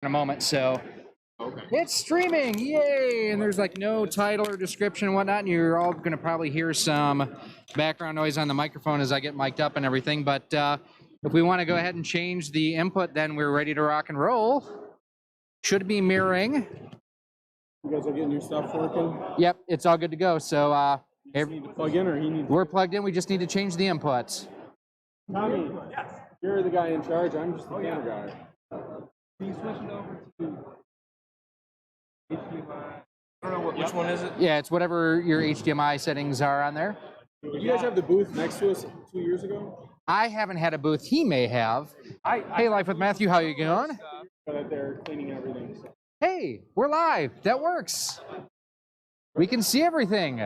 in a moment, so Okay. it's streaming, yay! And there's like no title or description and whatnot, and you're all going to probably hear some background noise on the microphone as I get mic'd up and everything, but if we want to go ahead and change the input, then we're ready to rock and roll. Should be mirroring. You guys are getting your stuff working? Yep, it's all good to go, so You need to plug in, or he needs. we're plugged in, we just need to change the inputs. Tommy, you're the guy in charge. I'm just the camera guy. Can you switch it over to HDMI? I don't know which one is it. Yeah, it's whatever your HDMI settings are on there. Did you guys have the booth next to us 2 years ago? I haven't had a booth. He may have. Hey, Life with Matthew, how you going? But they're cleaning everything. So. Hey, we're live. That works. We can see everything.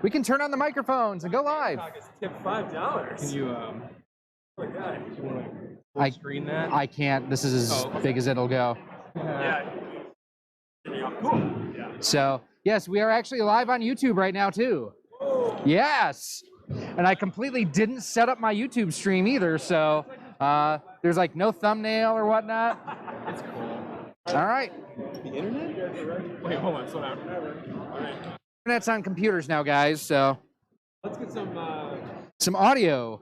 We can turn on the microphones and go live. Tip $5. Can you, oh my God, you want to screen that? I can't. This is as big as it'll go. Yeah. Cool. Yeah. So, yes, we are actually live on YouTube right now, too. Yes. And I completely didn't set up my YouTube stream either, so there's like no thumbnail or whatnot. It's cool. All right. The internet? Wait, hold on, slow down. All right. Internet's on computers now, guys, so. Let's get some audio.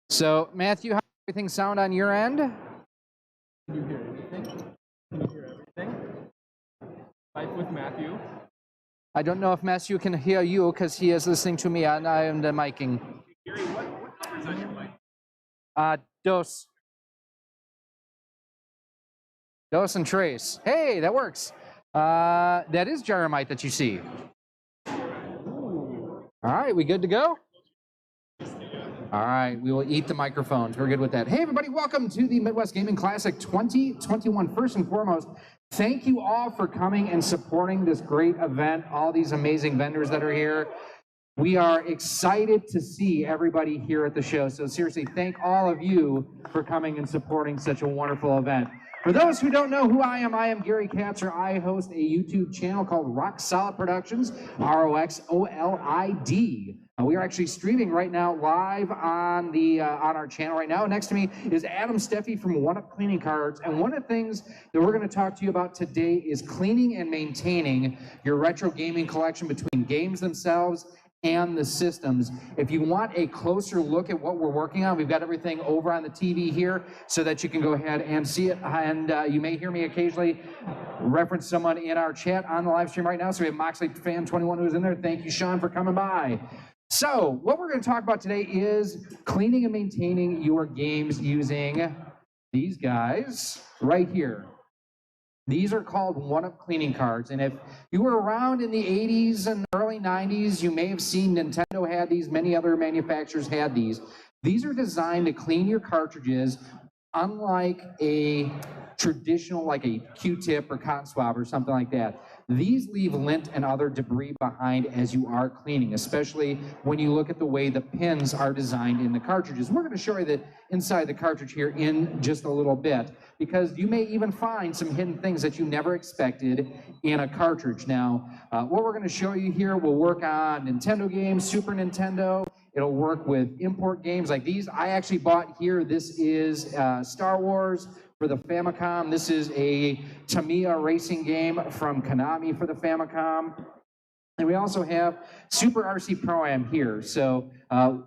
So, Matthew, how does everything sound on your end? Can you hear anything? Can you hear everything? Life with Matthew. I don't know if Matthew can hear you because he is listening to me and I am the miking. Gary, what number is on your mic? Dos. Dos and Trace. Hey, that works. That is Gyromite that you see. All right, we good to go? All right, we will eat the microphones. We're good with that. Hey, everybody, welcome to the Midwest Gaming Classic 2021. First and foremost, thank you all for coming and supporting this great event, all these amazing vendors that are here. We are excited to see everybody here at the show. So seriously, thank all of you for coming and supporting such a wonderful event. For those who don't know who I am Gary Katzer. I host a YouTube channel called Rock Solid Productions, ROXOLID. We are actually streaming right now live on our channel right now. Next to me is Adam Steffi from One Up Cleaning Cards. And one of the things that we're going to talk to you about today is cleaning and maintaining your retro gaming collection between games themselves and the systems. If you want a closer look at what we're working on, we've got everything over on the TV here so that you can go ahead and see it. And you may hear me occasionally reference someone in our chat on the live stream right now. So we have Moxley Fan 21 who's in there. Thank you, Sean, for coming by. So what we're going to talk about today is cleaning and maintaining your games using these guys right here. These are called one-up cleaning cards, and if you were around in the 80s and early 90s, you may have seen Nintendo had these, many other manufacturers had these. These are designed to clean your cartridges unlike a traditional, like a Q-tip or cotton swab or something like that. These leave lint and other debris behind as you are cleaning, especially when you look at the way the pins are designed in the cartridges. We're going to show you the inside the cartridge here in just a little bit, because you may even find some hidden things that you never expected in a cartridge. Now, what we're going to show you here will work on Nintendo games, Super Nintendo. It'll work with import games like these. I actually bought here, this is Star Wars for the Famicom. This is a Tamiya racing game from Konami for the Famicom. And we also have Super RC Pro-Am here. So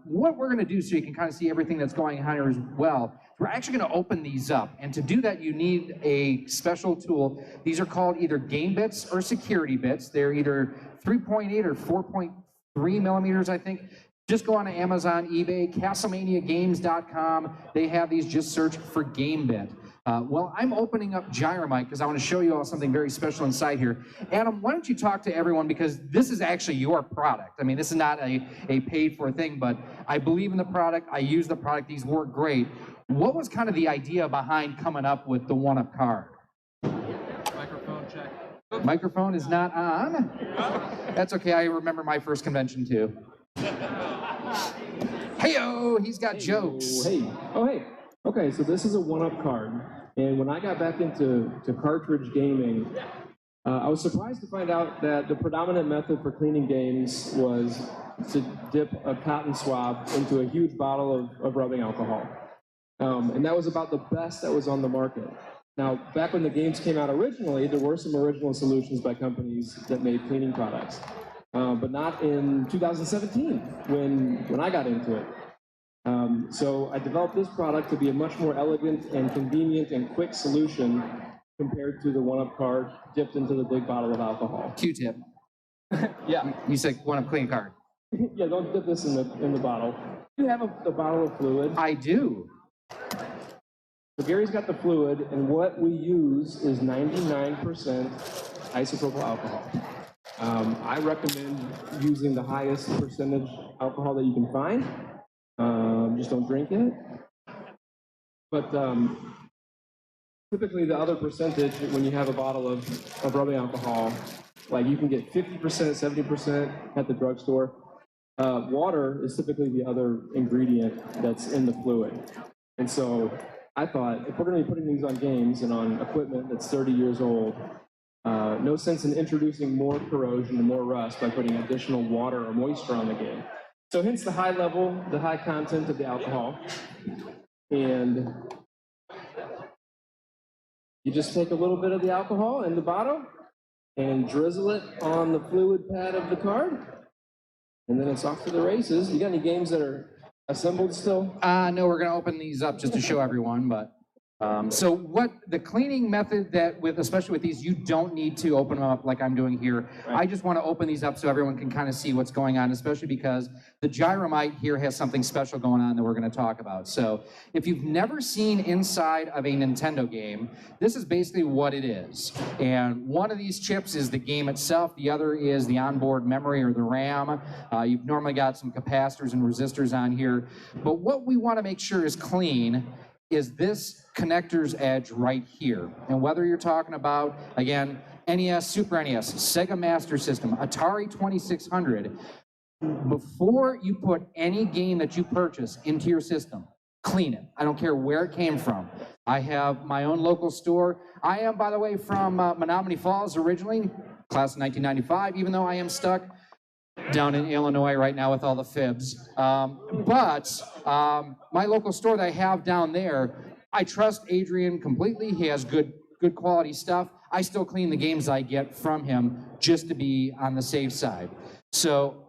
what we're gonna do so you can kind of see everything that's going on here as well, we're actually gonna open these up. And to do that, you need a special tool. These are called either game bits or security bits. They're either 3.8 or 4.3 millimeters, I think. Just go on to Amazon, eBay, CastlemaniaGames.com. They have these, just search for game bit. Well, I'm opening up Gyromite because I want to show you all something very special inside here. Adam, why don't you talk to everyone, because this is actually your product. I mean, this is not a paid for thing, but I believe in the product. I use the product. These work great. What was kind of the idea behind coming up with the one-up card? Microphone check. Microphone is not on. That's okay. I remember my first convention too. Hey-oh, he's got jokes. Hey. Oh, hey. Okay, so this is a one-up card, and when I got back into cartridge gaming, I was surprised to find out that the predominant method for cleaning games was to dip a cotton swab into a huge bottle of rubbing alcohol. And that was about the best that was on the market. Now, back when the games came out originally, there were some original solutions by companies that made cleaning products, but not in 2017 when I got into it. So I developed this product to be a much more elegant and convenient and quick solution compared to the one-up card dipped into the big bottle of alcohol. Q-tip. Yeah. You said one-up cleaning card. Yeah, don't dip this in the bottle. You have a bottle of fluid. I do. So Gary's got the fluid, and what we use is 99% isopropyl alcohol. I recommend using the highest percentage alcohol that you can find. Just don't drink it. But typically the other percentage, when you have a bottle of rubbing alcohol, like you can get 50%, 70% at the drugstore. Water is typically the other ingredient that's in the fluid. And so I thought, if we're going to be putting these on games and on equipment that's 30 years old, no sense in introducing more corrosion and more rust by putting additional water or moisture on the game. So hence the high level, the high content of the alcohol. And you just take a little bit of the alcohol in the bottle and drizzle it on the fluid pad of the card. And then it's off to the races. You got any games that are assembled still? No, we're going to open these up just to show everyone, but so what the cleaning method that especially with these, you don't need to open them up like I'm doing here. Right. I just want to open these up so everyone can kind of see what's going on, especially because the gyromite here has something special going on that we're going to talk about. So if you've never seen inside of a Nintendo game, this is basically what it is. And one of these chips is the game itself. The other is the onboard memory or the RAM. You've normally got some capacitors and resistors on here. But what we want to make sure is clean is this connector's edge right here. And whether you're talking about, again, NES, Super NES, Sega Master System, Atari 2600, before you put any game that you purchase into your system, clean it. I don't care where it came from. I have my own local store. I am, by the way, from Menominee Falls originally, class of 1995, even though I am stuck down in Illinois right now with all the fibs. But my local store that I have down there, I trust Adrian completely. He has good quality stuff. I still clean the games I get from him just to be on the safe side. So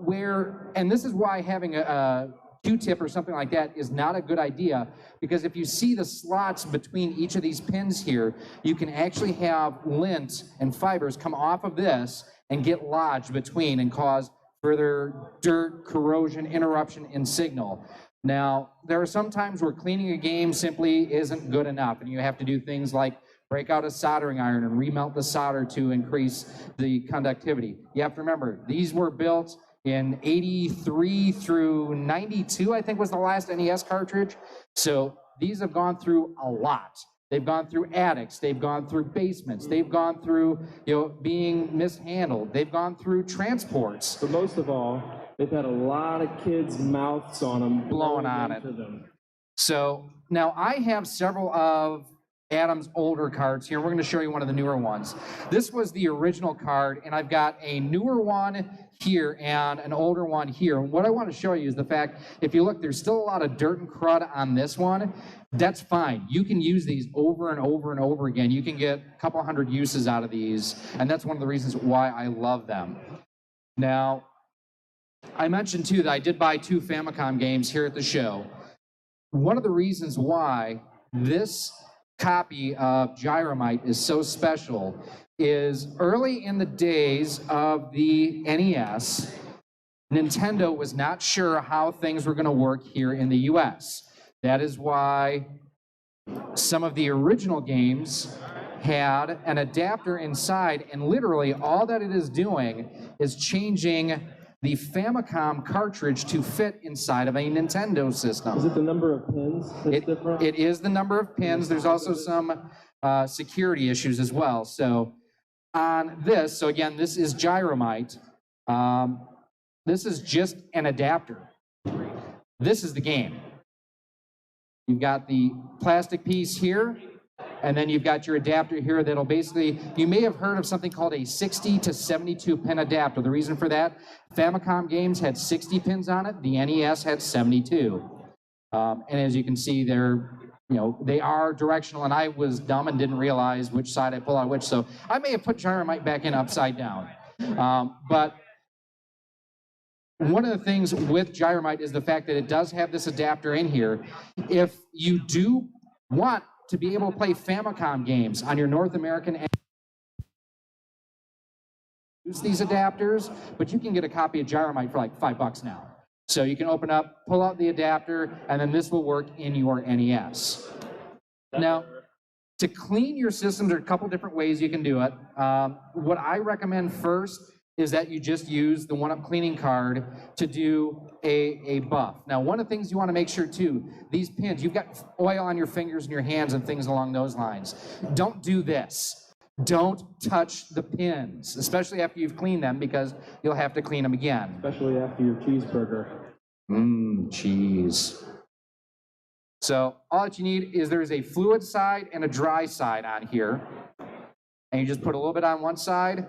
and this is why having a Q-tip or something like that is not a good idea, because if you see the slots between each of these pins here, you can actually have lint and fibers come off of this and get lodged between and cause further dirt, corrosion, interruption in signal. Now, there are some times where cleaning a game simply isn't good enough, and you have to do things like break out a soldering iron and remelt the solder to increase the conductivity. You have to remember, these were built in 83 through 92, I think was the last NES cartridge. So these have gone through a lot. They've gone through attics, they've gone through basements, they've gone through, being mishandled, they've gone through transports. But most of all, they've had a lot of kids' mouths on them, blowing on it. So now I have several of Adam's older cards here. We're going to show you one of the newer ones. This was the original card, and I've got a newer one here and an older one here. And what I want to show you is the fact, if you look, there's still a lot of dirt and crud on this one. That's fine. You can use these over and over and over again. You can get a couple hundred uses out of these, and that's one of the reasons why I love them. Now, I mentioned too that I did buy 2 Famicom games here at the show. One of the reasons why this copy of Gyromite is so special is early in the days of the NES, Nintendo was not sure how things were going to work here in the US. That is why some of the original games had an adapter inside, and literally all that it is doing is changing the Famicom cartridge to fit inside of a Nintendo system. Is it the number of pins that's different? It is the number of pins. There's also some security issues as well. So on this, so again, this is Gyromite. This is just an adapter. This is the game. You've got the plastic piece here, and then you've got your adapter here that'll basically, you may have heard of something called a 60 to 72 pin adapter. The reason for that, Famicom games had 60 pins on it, the NES had 72. And as you can see, they're you know, they are directional, and I was dumb and didn't realize which side I pull out which, so I may have put Gyromite back in upside down. But one of the things with Gyromite is the fact that it does have this adapter in here. If you do want to be able to play Famicom games on your North American use these adapters, but you can get a copy of Gyromite for like $5 now. So you can open up, pull out the adapter, and then this will work in your NES. Now, to clean your systems, there are a couple different ways you can do it. What I recommend first is that you just use the 1UP cleaning card to do a buff. Now, one of the things you want to make sure too, these pins, you've got oil on your fingers and your hands and things along those lines. Don't do this. Don't touch the pins, especially after you've cleaned them, because you'll have to clean them again. Especially after your cheeseburger. Cheese. So all that you need is there's a fluid side and a dry side on here. And you just put a little bit on one side,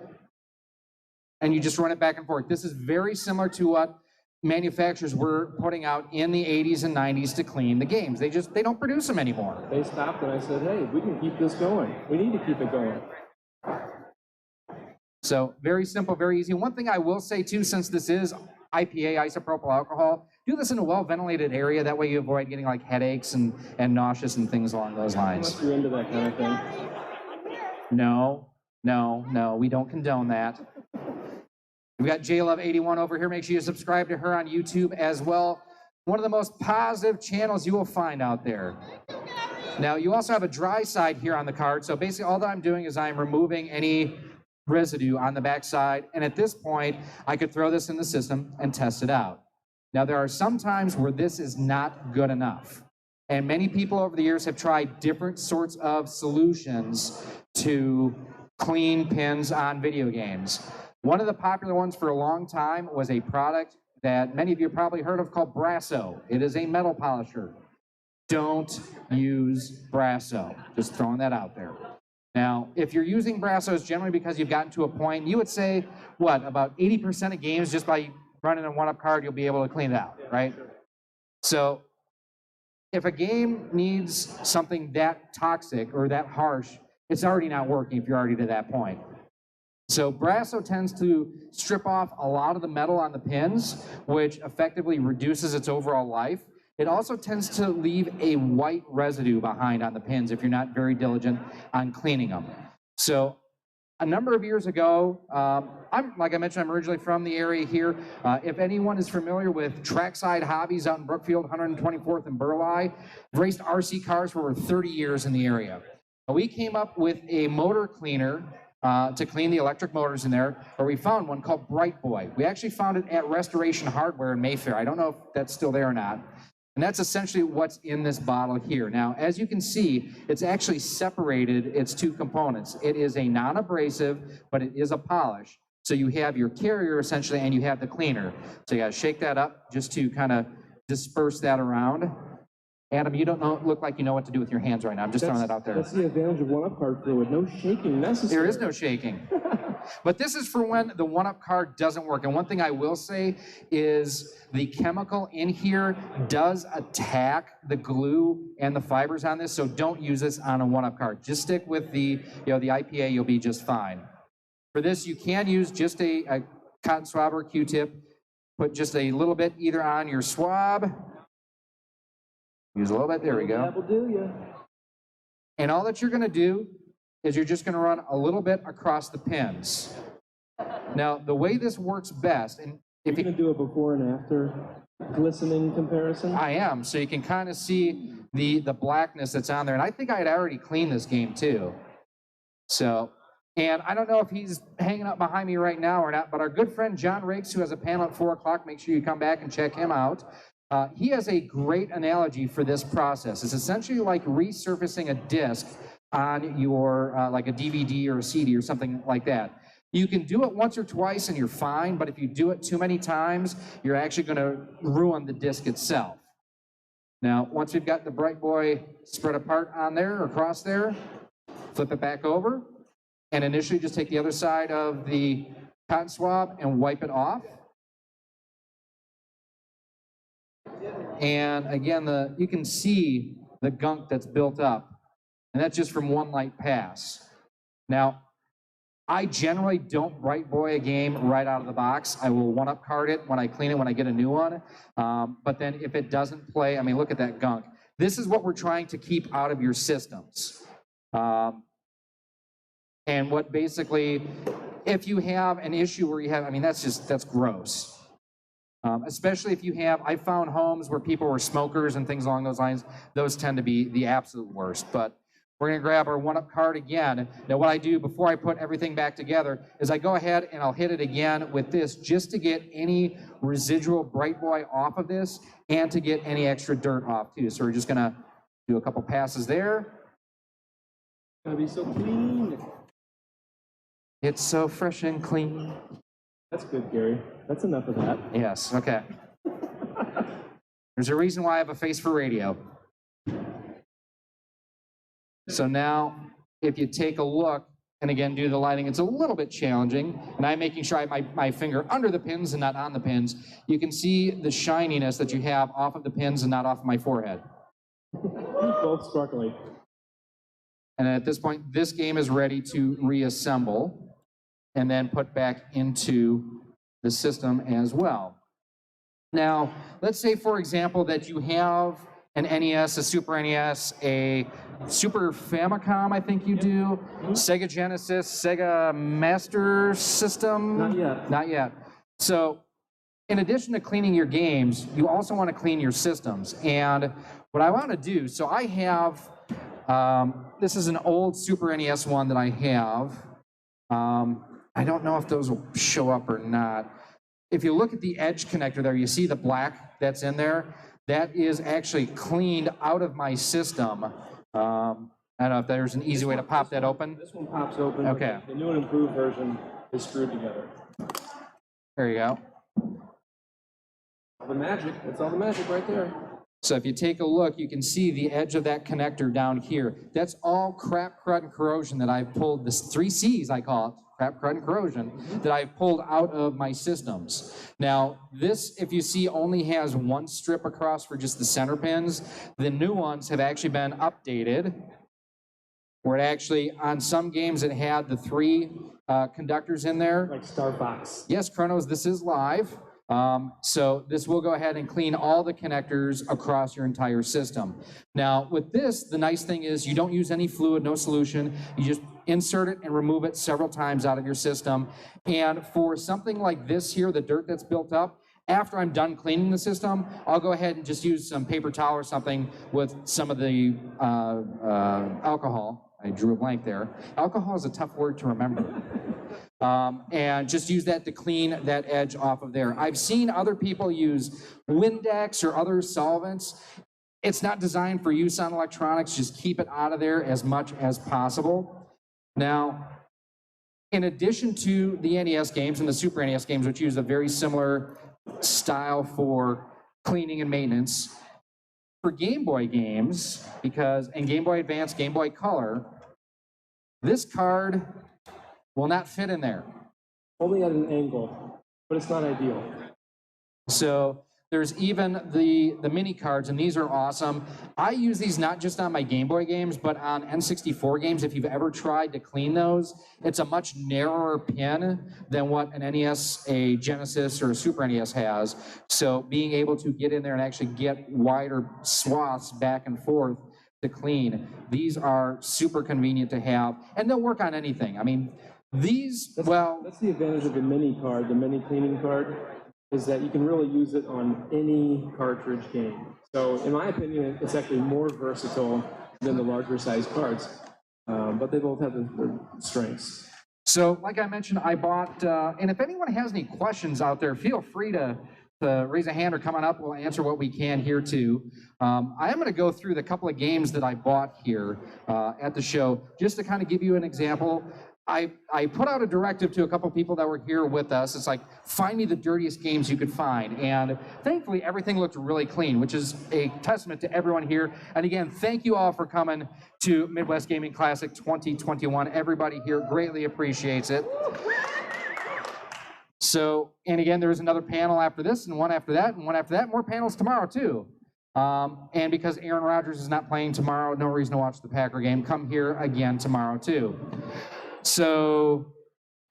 and you just run it back and forth. This is very similar to what manufacturers were putting out in the 80s and 90s to clean the games. They don't produce them anymore. They stopped and I said, hey, we can keep this going. We need to keep it going. So very simple, very easy. One thing I will say too, since this is IPA, isopropyl alcohol, do this in a well-ventilated area. That way you avoid getting like headaches and nauseous and things along those lines. Unless you're into that kind of thing. No, we don't condone that. We've got JLove81 over here. Make sure you subscribe to her on YouTube as well. One of the most positive channels you will find out there. Now, you also have a dry side here on the card. So basically all that I'm doing is I'm removing any residue on the back side. And at this point, I could throw this in the system and test it out. Now, there are some times where this is not good enough. And many people over the years have tried different sorts of solutions to clean pins on video games. One of the popular ones for a long time was a product that many of you probably heard of called Brasso. It is a metal polisher. Don't use Brasso. Just throwing that out there. Now, if you're using Brasso, it's generally because you've gotten to a point, you would say, what, about 80% of games, just by running a 1UP card, you'll be able to clean it out, right? So if a game needs something that toxic or that harsh, it's already not working if you're already to that point. So Brasso tends to strip off a lot of the metal on the pins, which effectively reduces its overall life. It also tends to leave a white residue behind on the pins if you're not very diligent on cleaning them. So a number of years ago, like I mentioned, I'm originally from the area here. If anyone is familiar with Trackside Hobbies out in Brookfield, 124th and Burleigh, I've raced RC cars for over 30 years in the area. We came up with a motor cleaner to clean the electric motors in there, where we found one called Brite Boy. We actually found it at Restoration Hardware in Mayfair. I don't know if that's still there or not. And that's essentially what's in this bottle here. Now, as you can see, it's actually separated its two components. It is a non-abrasive, but it is a polish. So you have your carrier essentially, and you have the cleaner. So you gotta shake that up just to kind of disperse that around. Adam, you don't look like you know what to do with your hands right now. I'm just throwing that out there. That's the advantage of 1UP card fluid. No shaking necessary. There is no shaking. But this is for when the 1UP card doesn't work. And one thing I will say is the chemical in here does attack the glue and the fibers on this, so don't use this on a 1UP card. Just stick with the IPA, you'll be just fine. For this, you can use just a cotton swab or Q-tip. Put just a little bit either on your swab. Use a little bit, there we go. That will do you. And all that you're gonna do is you're just gonna run a little bit across the pins. Now, the way this works best, and if you're gonna do a before and after glistening comparison? I am, so you can kind of see the blackness that's on there. And I think I had already cleaned this game too. So, and I don't know if he's hanging up behind me right now or not, but our good friend John Rakes, who has a panel at 4 o'clock, make sure you come back and check him out. He has a great analogy for this process. It's essentially like resurfacing a disc on your, like a DVD or a CD or something like that. You can do it once or twice and you're fine, but if you do it too many times, you're actually gonna ruin the disc itself. Now, once we've got the Brite Boy spread apart on there, or across there, flip it back over, and initially just take the other side of the cotton swab and wipe it off. And again, you can see the gunk that's built up. And that's just from one light pass. Now, I generally don't Brite Boy a game right out of the box. I will one-up card it when I clean it, when I get a new one. But then if it doesn't play, I mean, look at that gunk. This is what we're trying to keep out of your systems. And what basically, if you have an issue where you have, I mean, that's gross. Especially if you have, I found homes where people were smokers and things along those lines. Those tend to be the absolute worst. But we're gonna grab our one-up card again. Now what I do before I put everything back together is I go ahead and I'll hit it again with this just to get any residual Brite Boy off of this and to get any extra dirt off too. So we're just gonna do a couple passes there. Gotta be so clean. It's so fresh and clean. That's good, Gary. That's enough of that. Yes, okay. There's a reason why I have a face for radio. So now, if you take a look, and again, do the lighting, it's a little bit challenging, and I'm making sure I have my finger under the pins and not on the pins. You can see the shininess that you have off of the pins and not off of my forehead. Both sparkly. And at this point, this game is ready to reassemble and then put back into the system as well. Now, let's say, for example, that you have an NES, a Super NES, a Super Famicom, I think you do, Sega Genesis, Sega Master System? Not yet. Not yet. So, in addition to cleaning your games, you also want to clean your systems. And what I want to do, so I have, this is an old Super NES one that I have. I don't know if those will show up or not. If you look at the edge connector there, you see the black that's in there? That is actually cleaned out of my system. I don't know if there's an easy way to pop that open. This one pops open. Okay. The new and improved version is screwed together. There you go. All the magic. That's all the magic right there. So if you take a look, you can see the edge of that connector down here. That's all crap, crud, and corrosion that I've pulled, this 3 C's I call it, crap, crud, and corrosion, that I've pulled out of my systems. Now, this, if you see, only has one strip across for just the center pins. The new ones have actually been updated, where it actually, on some games, it had the 3 conductors in there. Like Star Fox. Yes, Chronos, this is live. So this will go ahead and clean all the connectors across your entire system. Now, with this, the nice thing is you don't use any fluid, no solution. You just insert it and remove it several times out of your system. And for something like this here, the dirt that's built up, after I'm done cleaning the system, I'll go ahead and just use some paper towel or something with some of the alcohol. I drew a blank there. Alcohol is a tough word to remember. And just use that to clean that edge off of there. I've seen other people use Windex or other solvents. It's not designed for use on electronics. Just keep it out of there as much as possible. Now, in addition to the NES games and the Super NES games, which use a very similar style for cleaning and maintenance, for Game Boy games, and Game Boy Advance, Game Boy Color, this card will not fit in there. Only at an angle, but it's not ideal. So there's even the mini cards, and these are awesome. I use these not just on my Game Boy games, but on N64 games. If you've ever tried to clean those, it's a much narrower pin than what an NES, a Genesis, or a Super NES has. So being able to get in there and actually get wider swaths back and forth to clean, these are super convenient to have, and they'll work on anything. I mean, these, That's the advantage of the mini card, the mini cleaning card, is that you can really use it on any cartridge game. So in my opinion, it's actually more versatile than the larger size cards, but they both have their strengths. So like I mentioned, I bought, and if anyone has any questions out there, feel free to raise a hand or come on up. We'll answer what we can here too. I am going to go through the couple of games that I bought here at the show, just to kind of give you an example. I put out a directive to a couple people that were here with us. It's like, find me the dirtiest games you could find. And thankfully, everything looked really clean, which is a testament to everyone here. And again, thank you all for coming to Midwest Gaming Classic 2021. Everybody here greatly appreciates it. So, and again, there is another panel after this, and one after that, and one after that. More panels tomorrow, too. And because Aaron Rodgers is not playing tomorrow, no reason to watch the Packer game. Come here again tomorrow, too. So,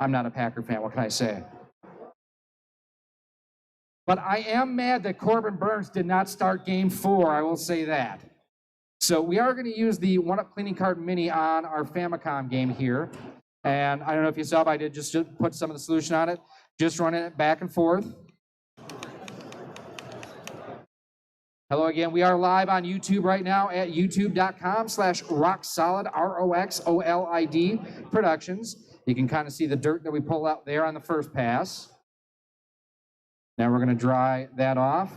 I'm not a Packer fan, what can I say? But I am mad that Corbin Burns did not start game 4, I will say that. So we are going to use the 1-Up Cleaning Card Mini on our Famicom game here. And I don't know if you saw, but I did just put some of the solution on it. Just running it back and forth. Hello again, we are live on YouTube right now at youtube.com/rocksolid, ROXOLID Productions. You can kind of see the dirt that we pull out there on the first pass. Now we're going to dry that off.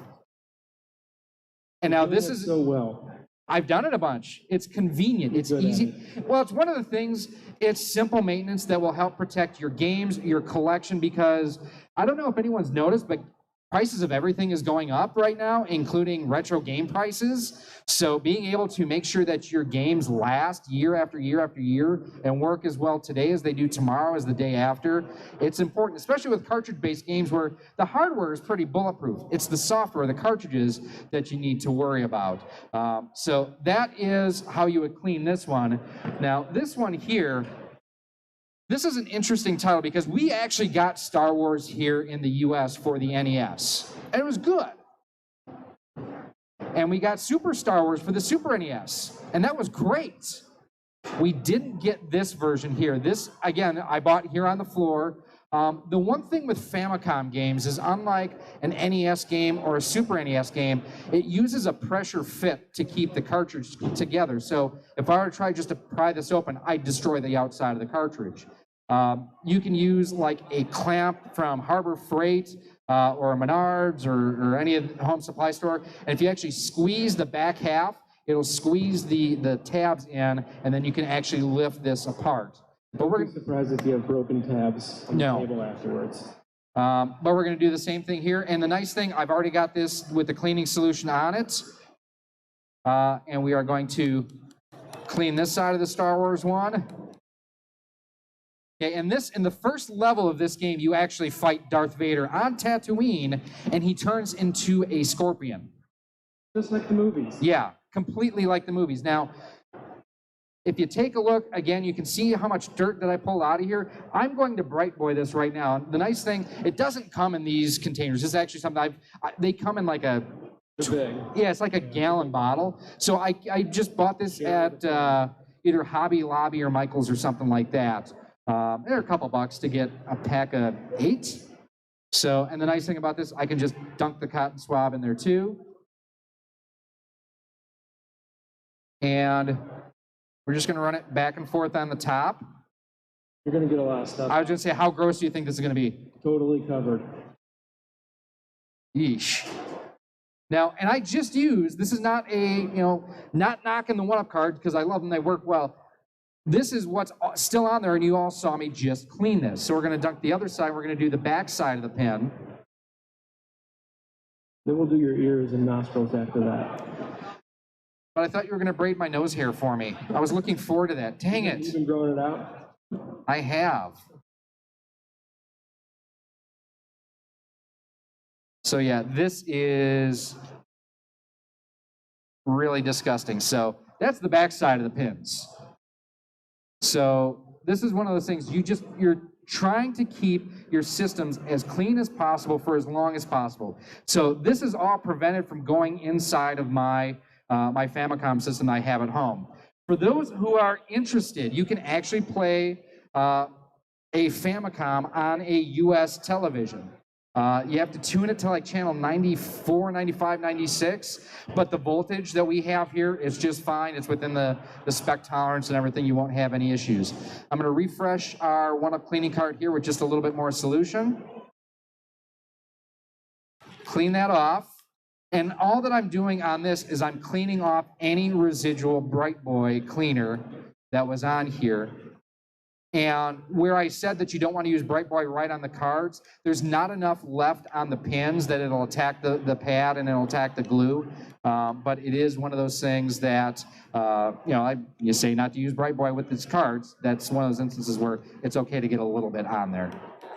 And now this is so well. I've done it a bunch. It's convenient. It's easy. Well, it's one of the things, it's simple maintenance that will help protect your games, your collection, because I don't know if anyone's noticed, but prices of everything is going up right now, including retro game prices. So being able to make sure that your games last year after year after year and work as well today as they do tomorrow as the day after, it's important, especially with cartridge-based games where the hardware is pretty bulletproof. It's the software, the cartridges, that you need to worry about. So that is how you would clean this one. Now, this one here, this is an interesting title because we actually got Star Wars here in the US for the NES, and it was good. And we got Super Star Wars for the Super NES, and that was great. We didn't get this version here. This, again, I bought here on the floor. The one thing with Famicom games is unlike an NES game or a Super NES game, it uses a pressure fit to keep the cartridge together. So if I were to try just to pry this open, I'd destroy the outside of the cartridge. You can use like a clamp from Harbor Freight or Menards or any of the home supply store. And if you actually squeeze the back half, it'll squeeze the tabs in, and then you can actually lift this apart. But we're surprised if you have broken tabs on the table afterwards. But we're going to do the same thing here. And the nice thing, I've already got this with the cleaning solution on it. And we are going to clean this side of the Star Wars one. Okay, and in the first level of this game, you actually fight Darth Vader on Tatooine, and he turns into a scorpion. Just like the movies. Yeah, completely like the movies. Now, if you take a look, again, you can see how much dirt that I pulled out of here. I'm going to Brite Boy this right now. The nice thing, it doesn't come in these containers. This is actually something they come in like a... Big. Yeah, it's like a gallon bottle. So I just bought this at either Hobby Lobby or Michael's or something like that. They're a couple bucks to get a pack of 8. So, and the nice thing about this, I can just dunk the cotton swab in there too. And we're just gonna run it back and forth on the top. You're gonna get a lot of stuff. I was gonna say, how gross do you think this is gonna be? Totally covered. Yeesh. Now, and I just used, this is not not knocking the 1-Up card because I love them, they work well. This is what's still on there, and you all saw me just clean this. So we're going to dunk the other side. We're going to do the back side of the pen. Then we'll do your ears and nostrils after that. But I thought you were going to braid my nose hair for me. I was looking forward to that. Dang it. You've been growing it out? I have. So yeah, this is really disgusting. So that's the back side of the pins. So this is one of those things you're trying to keep your systems as clean as possible for as long as possible. So this is all prevented from going inside of my my Famicom system I have at home. For those who are interested, you can actually play a Famicom on a US television. You have to tune it to like channel 94, 95, 96, but the voltage that we have here is just fine. It's within the spec tolerance and everything. You won't have any issues. I'm going to refresh our 1-Up cleaning card here with just a little bit more solution. Clean that off. And all that I'm doing on this is I'm cleaning off any residual Brite Boy cleaner that was on here. And where I said that you don't want to use Brite Boy right on the cards, there's not enough left on the pins that it'll attack the pad and it'll attack the glue. But it is one of those things that, you say not to use Brite Boy with its cards. That's one of those instances where it's okay to get a little bit on there.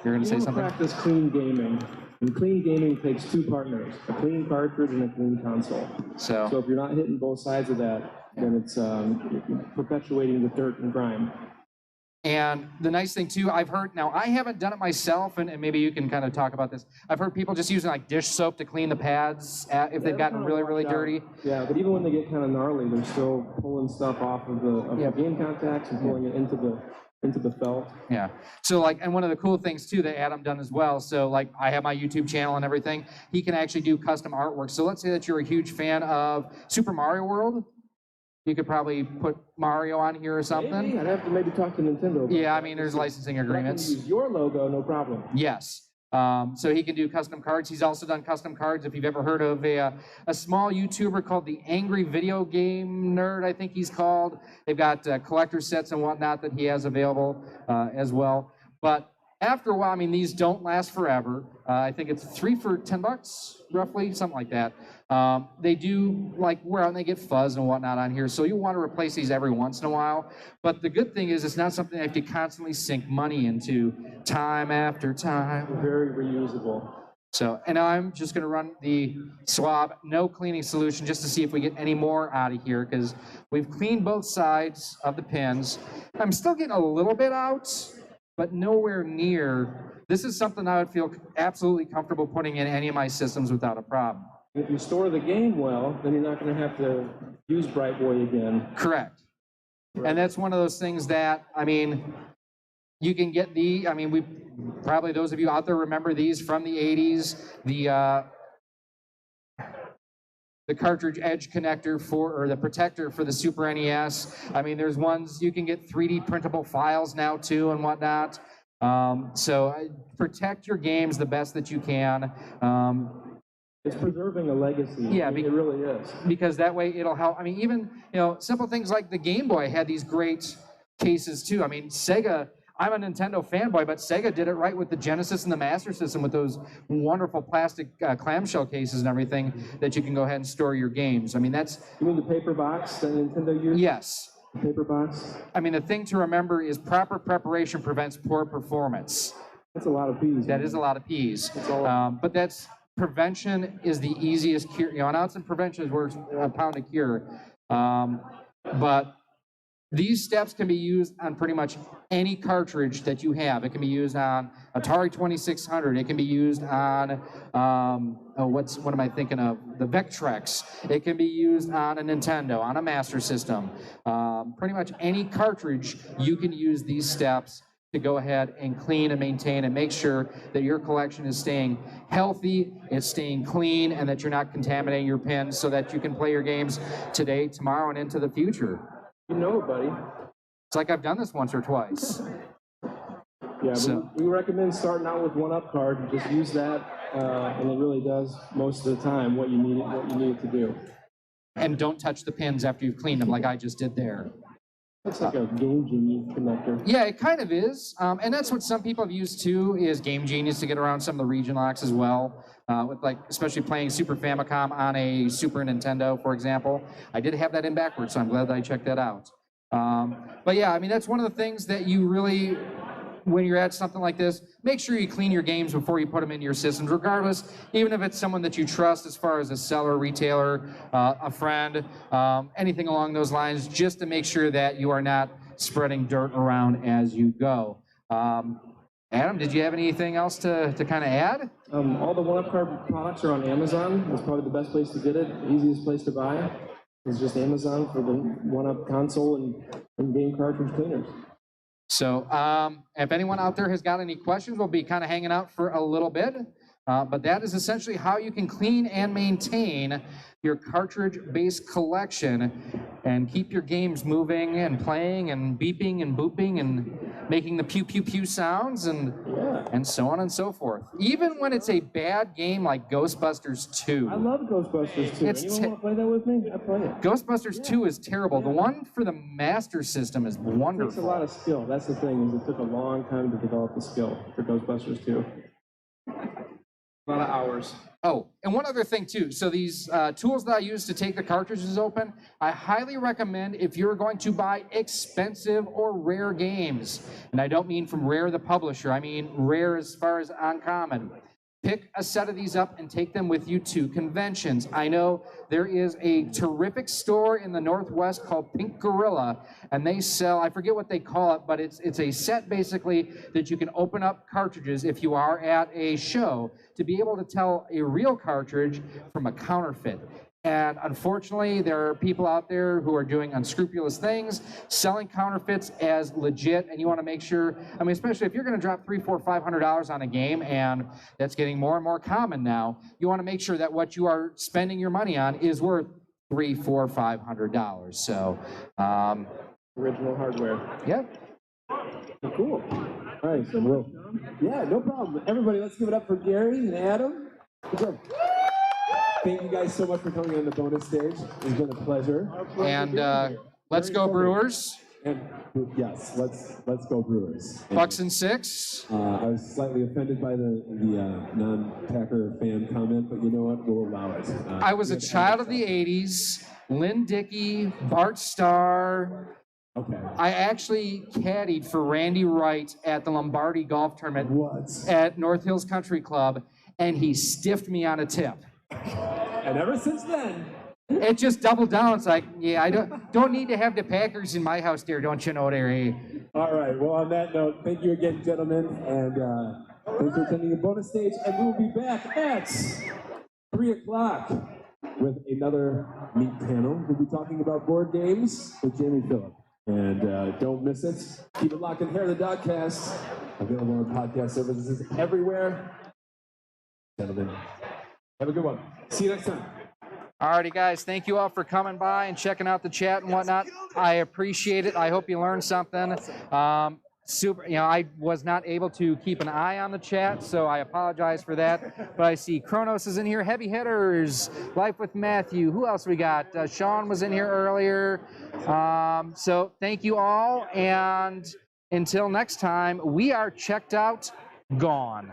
You're going to say something? Practice clean gaming. And clean gaming takes two partners, a clean cartridge and a clean console. So if you're not hitting both sides of that, then it's perpetuating the dirt and grime. And the nice thing too, I've heard, now I haven't done it myself, and maybe you can kind of talk about this. I've heard people just using like dish soap to clean the pads if they've gotten really, really dirty. Yeah, but even when they get kind of gnarly, they're still pulling stuff off of the game contacts and pulling it into the felt. Yeah. So like, and one of the cool things too that Adam done as well. So like, I have my YouTube channel and everything. He can actually do custom artwork. So let's say that you're a huge fan of Super Mario World. You could probably put Mario on here or something. Maybe. I'd have to maybe talk to Nintendo. Yeah, I mean, there's licensing agreements. I can use your logo, no problem. Yes. So he can do custom cards. He's also done custom cards. If you've ever heard of a small YouTuber called the Angry Video Game Nerd, I think he's called. They've got collector sets and whatnot that he has available as well. But after a while, I mean, these don't last forever. I think it's 3 for $10, roughly, something like that. They do like wear out and they get fuzz and whatnot on here, so you'll want to replace these every once in a while. But the good thing is it's not something that you have to constantly sink money into time after time. Very reusable. So, and now I'm just going to run the swab, no cleaning solution, just to see if we get any more out of here, because we've cleaned both sides of the pins. I'm still getting a little bit out, but nowhere near. This is something I would feel absolutely comfortable putting in any of my systems without a problem. If you store the game well, then you're not going to have to use Brite Boy again. Correct. Right. And that's one of those things that, I mean, you can get we probably, those of you out there remember these from the 80s, the cartridge edge connector or the protector for the Super NES. I mean, there's ones, you can get 3D printable files now too and whatnot. So protect your games the best that you can. It's preserving a legacy. Yeah, it really is. Because that way it'll help. I mean, even, simple things like the Game Boy had these great cases too. I mean, Sega, I'm a Nintendo fanboy, but Sega did it right with the Genesis and the Master System with those wonderful plastic clamshell cases and everything that you can go ahead and store your games. I mean, that's... You mean the paper box that Nintendo used? Yes. The paper box? I mean, the thing to remember is proper preparation prevents poor performance. That's a lot of P's. That is a lot of P's. But that's... Prevention is the easiest cure. An ounce of prevention is worth a pound of cure. But these steps can be used on pretty much any cartridge that you have. It can be used on Atari 2600. It can be used on, what am I thinking of? The Vectrex. It can be used on a Nintendo, on a Master System. Pretty much any cartridge, you can use these steps to go ahead and clean and maintain and make sure that your collection is staying healthy, it's staying clean, and that you're not contaminating your pins so that you can play your games today, tomorrow, and into the future. You know it, buddy. It's like I've done this once or twice. Yeah, so, we recommend starting out with one-up card. Just use that, and it really does most of the time what you need it to do. And don't touch the pins after you've cleaned them like I just did there. Looks like a Game Genius connector. Yeah, it kind of is. And that's what some people have used too, is Game Genius to get around some of the region locks as well. With especially playing Super Famicom on a Super Nintendo, for example. I did have that in backwards, so I'm glad that I checked that out. But yeah, I mean, that's one of the things that you really, when you're at something like this, make sure you clean your games before you put them into your systems, regardless, even if it's someone that you trust as far as a seller, retailer, a friend, anything along those lines, just to make sure that you are not spreading dirt around as you go. Adam, did you have anything else to kind of add? All the one-up card products are on Amazon. It's probably the best place to get it, easiest place to buy. It's just Amazon for the one-up console and game cartridge cleaners. So if anyone out there has got any questions, we'll be kind of hanging out for a little bit. But that is essentially how you can clean and maintain your cartridge-based collection and keep your games moving and playing and beeping and booping and making the pew pew pew sounds and so on and so forth. Even when it's a bad game like Ghostbusters 2. I love Ghostbusters 2. Anyone want to play that with me? I play it. Ghostbusters 2 is terrible. The one for the Master System is wonderful. It takes a lot of skill. That's the thing, is it took a long time to develop the skill for Ghostbusters 2. A lot of hours. Oh, and one other thing too. So these tools that I use to take the cartridges open, I highly recommend if you're going to buy expensive or rare games. And I don't mean from Rare the publisher. I mean rare as far as uncommon. pick a set of these up and take them with you to conventions. I know there is a terrific store in the Northwest called Pink Gorilla, and they sell, I forget what they call it, but it's a set basically that you can open up cartridges if you are at a show to be able to tell a real cartridge from a counterfeit. And unfortunately, there are people out there who are doing unscrupulous things, selling counterfeits as legit, and you want to make sure, I mean, especially if you're going to drop $300, $400, $500 on a game, and that's getting more and more common now, you want to make sure that what you are spending your money on is worth $300, $400, $500. So, Original hardware. Yep. Cool. All right, so yeah, no problem. Everybody, let's give it up for Gary and Adam. Good job. Thank you guys so much for coming on the bonus stage. It's been a pleasure. And let's go Brewers. And yes, let's go Brewers. Bucks and 6. I was slightly offended by the non-Packer fan comment, but you know what? We'll allow it. I was a child of the 80s. Lynn Dickey, Bart Starr. Okay. I actually caddied for Randy Wright at the Lombardi Golf Tournament at North Hills Country Club, and he stiffed me on a tip. And ever since then, it just doubled down. It's like, yeah, I don't need to have the Packers in my house there, don't you know, there. All right. Well, on that note, thank you again, gentlemen, and thanks for attending the bonus stage. And we'll be back at 3 o'clock with another neat panel. We'll be talking about board games with Jamie Phillip. And don't miss it. Keep it locked in here. The Dogcast, available on podcast services everywhere. Gentlemen, have a good one. See you next time. Alrighty, guys. Thank you all for coming by and checking out the chat and whatnot. I appreciate it. I hope you learned something. Super. You know, I was not able to keep an eye on the chat, so I apologize for that. But I see Kronos is in here. Heavy Hitters, Life with Matthew. Who else we got? Sean was in here earlier. So thank you all, and until next time, we are checked out, gone.